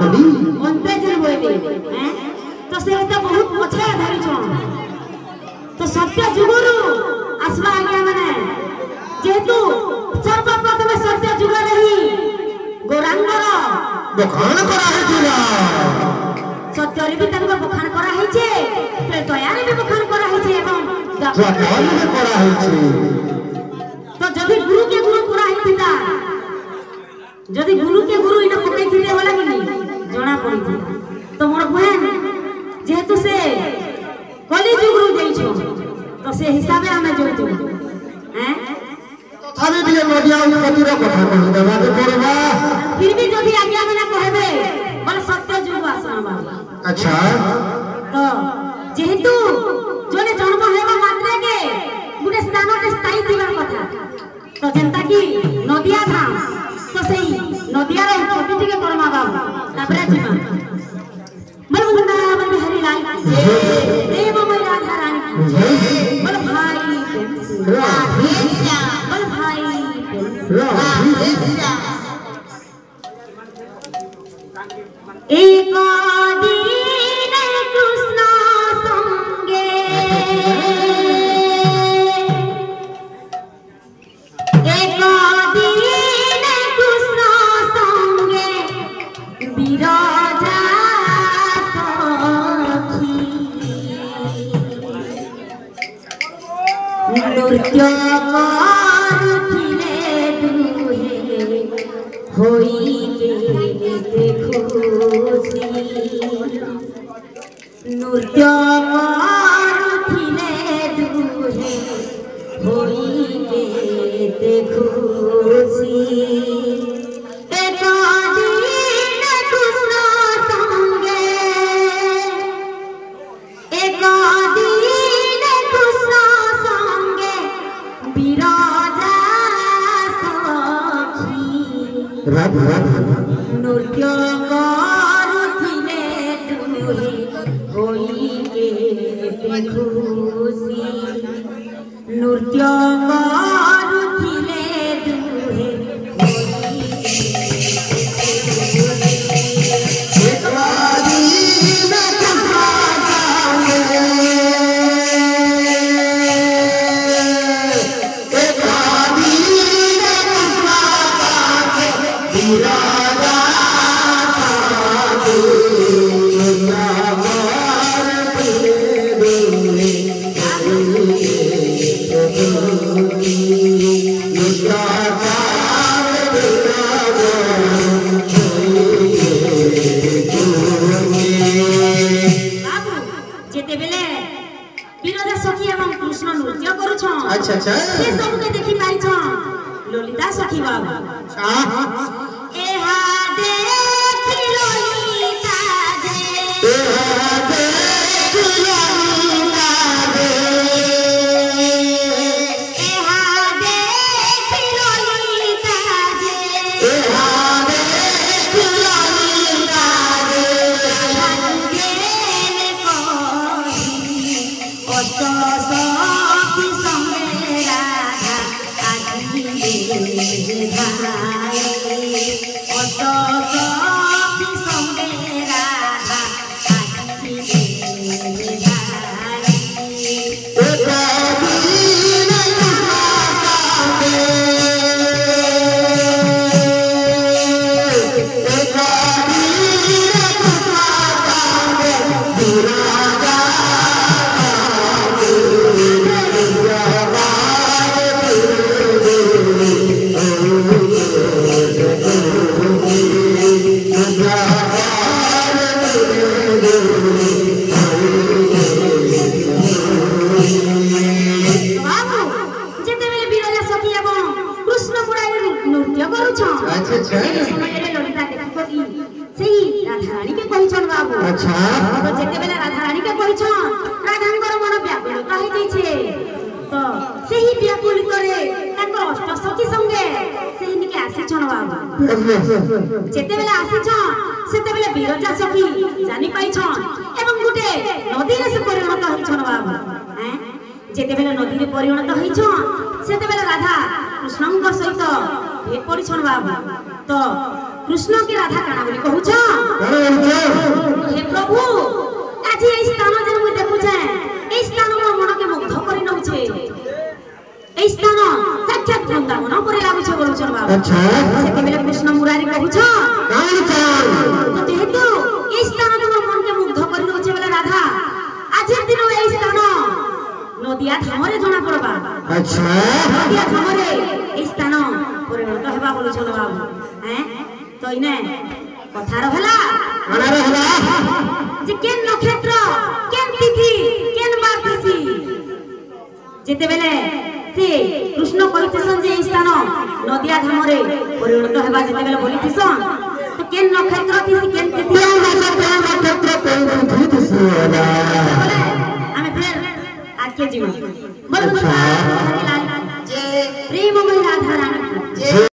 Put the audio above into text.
कली अंते जे बोले हैं तो से तो बहुत पछे धरि छ तो सत्य जुगुरु आसवा आज्ञा माने जेतु सर्वप्रथम सत्य जुग रही गौरांगर बखान करा है तुला सत्य रे भी तनको बखान करा है छे ते दया रे भी बखान करा है छे एवं जगवान में करा है छे तो जदि गुरु के गुरु करा है थिता जदि गुरु के गुरु इना पकई थिले वाला कि नहीं जणा पड़ी थी तो मोर बहन जेतु से कली जुग रु देई छो तो से हिसाबे हमें जोइतो हैं तथापि भी नदिया उत्पत्तिर कथा कहि देबा के पड़बा फिर भी जदि आज्ञा बिना कहबे बोले सत्य जुग आसना बाबा अच्छा तो जेहेतु जोने जन्म हेबा मात्रे के गुटे स्थान के स्थायी दिवार कथा तो जनता की नदिया धाम तो सही नदिया रे उत्पत्ति के करमा बाबू तापरे जीवा बोल वृंदावन बिहारी लाल देव मई राधा रानी की बोल भाई राधे श्याम बोल भाई राधे श्याम एक दिन कृष्ण संगे एक दिन कृष्ण संगे विराजा सखी नृत्य करथिले दुहे होई के खुशी नृत्य करथिले दुहे होई के खुशी एक दिन कृष्ण संगे एक दिन कृष्ण संगे विराजा सखी राधा नृत्य करथिले दुहे होई के खुशी नृत्य करथिले दुहे अच्छा अच्छा से सब के देखि पाइ छ ललिता सखी बाबू एहा देखि ललिता दे एहा देखि ललिता दे एहा देखि ललिता दे एहा देखि ललिता दे भंगे कोही अष्ट अच्छा तो जेते बेला राधा रानी के कहि छ राधांकर मन व्याकुल कहि दै छे तो सेही व्याकुल करे ताकर अष्ट सखी संगे सेही निके आसी छन बाबू जेते बेला आसी छ सेते बेला विरजा सखी जानि पाइ छ एवं गुटे नदी रे से परिणत होइ छन बाबू हैं जेते बेला नदी रे परिणत होइ छ सेते बेला राधा कृष्णଙ୍କ ସହିତ हे परि छन बाबू तो कृष्ण के राधा काना बोली कहू छ अच्छा সেতেবেলে কৃষ্ণ মুরারি কহুছ कौन चाल তো যেহেতু এই স্থান তোমার মনকে মুগ্ধ করে দউছে বলে রাধা আজের দিন এই স্থান নদিয়া ধামরে জনা পড়বা अच्छा নদিয়া ধামরে এই স্থান পরিণত হেবা বলছ না বাবু হ্যাঁ তো ইনে কথা রহলা कौन रहला যে কেন নক্ষত্র কেন তিথি কেন বার খুশি যেতেবেলে সে কৃষ্ণ কইতেছন যে এই স্থান নদিয়া ধামরে পরিণত হেবা যেতেবেলে বলিতেছন তো কেন নক্ষত্র তিথি কেন তিথি कौन ऐसा कौन नक्षत्र कौन बुद्धि दिसेला বলে আমি ফের আজকে জীবন বল अच्छा। প্রেম রাধা রানী जे